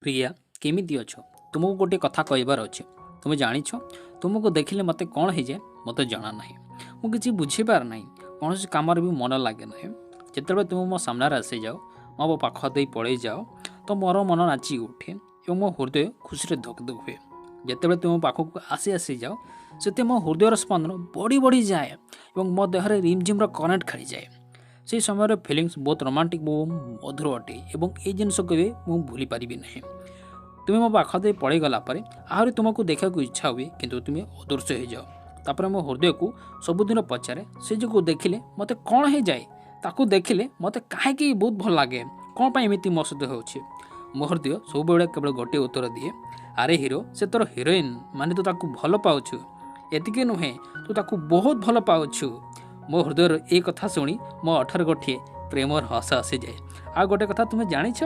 प्रिया केमिति अछ तुमको गोटे कथा कहबार अच्छे तुम जान तुमको देखिले मत कौन हो जाए मत जना ना मुझे बुझीपार ना कौन कम भी मन लगे ना जिते तुम मो सामने आसी जाओ मो पाख दे पड़े जाओ तो मोर मन नाची उठे और मो हृदय खुशी धक धक हुए जिते तुम पाखक आसी आसी जाओ से मो हृदय स्पंदन बढ़ी बढ़ी जाए और मो देहरे रिमझिम्र करेन्ट खेली जाए से समय फिलिंग्स बहुत रोमांटिक बहुत मधुर अटे और ये जिनस के मुझे भूली पारि ना तुम्हें मो पाख दे पड़े गला आहरी तुमको देखा इच्छा हुए किंतु तुम्हें अदृश्य हो जाओ तापर मो हृदय को सबुदिन पचारे से जो देखिले मत कौन हो जाए ताकू देखिले मत कहीं बहुत भल लगे कौन पर एमती मो सहित हो मो हृदय सब केवल गोटे उत्तर दिए आरे हिरो से तोर हिरोइन माने तू ताकू भल पाउछु एतिके नुहे तू ताकू बहुत भल पाउछु मो हृदय ए कथा शुणी मो अठर गोटे प्रेमर हस आसी जाए आ गोटे कथा तुम्हें जानिछ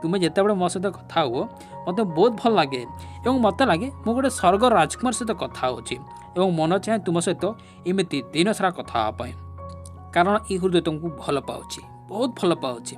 तुम्हें जिते बड़े मो सहित कथा हुओ मत बहुत भल लगे और मत लगे मु गोटे स्वर्ग राजकुमार सहित कथा होची और मन चाहे तुम सहित एमती दिन सारा कथा हाँपाई कारण ये हृदय तुमको भल पाउची बहुत भल पाउची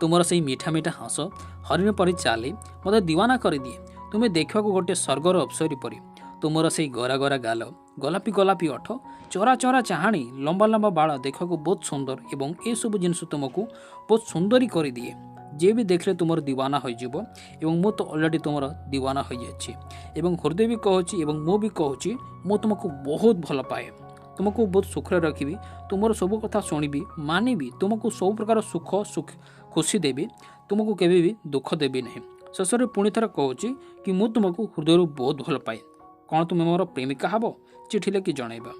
तुमर से मीठा मीठा हस हरिण परी चाली मत दीवाना कर दिए तुम्हें देखा गोटे स्वर्गर अप्सरी परी तुमर से गरा गरा गाल गोलापी गोलापी ओठ चोरा चोरा चाहाणी लंबा लंबा बाल देखा बहुत सुंदर एवं ये सब जिनस तुमको बहुत सुंदरी कर दिए जे भी देखले तुमर दीवाना हो मु तो अलरेडी तुमर दीवाना हो जाए हृदय भी कहूँ मु भी कहूँ मु तुमको बहुत भल पाए तुमको बहुत सुख रखी तुमर सब कथा शुणी मानिबी तुमको सब प्रकार सुख खुशी देवी तुमको केवे भी दुख देवी नहीं शेष में पुणी थर कहूँ कि मु तुमको हृदय बहुत भल पाए कौन तुम्हें मोर प्रेमिका हब चिठी लिखि जनइबा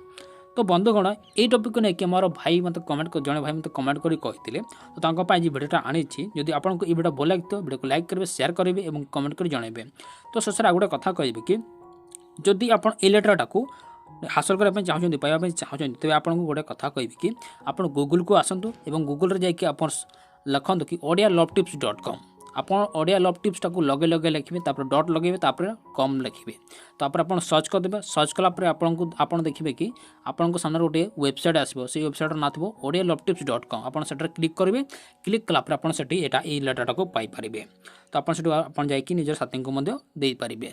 तो बंधुगण ये टॉपिक को लेकिन मोर भाई मत कमेंट जड़े भाई मत कमेंट करी कहते तो भिडियोटा आनी जदि आपको ये भिडियो भल लगे तो भिडियो को लाइक करेंगे शेयर करेंगे और कमेंट कर जनइबे तो शेष में गोटे कथा कहे कि जदि आप ये लेटरटा को हासिल करने चाहते पाइबा चाहते तेज आपको गोटे कथा कहि कि आप गूगल को आसतु और गूगल जाकि आप लिखु कि OdiaLoveTips.com आप ओडिया लव टिप्स टाक लगे लगे लिखे डट लगे कम लिखे तापर आप सर्च करदे सर्च कलापर आप देखिए कि आपन सामने गोटे वेबसाइट आसो से वेबसाइट ना थो OdiaLoveTips.com आप क्लिक करेंगे क्लिक कलापर आप ये लेटरटा को पाइपर तो आप निजर साथी को दे पारे।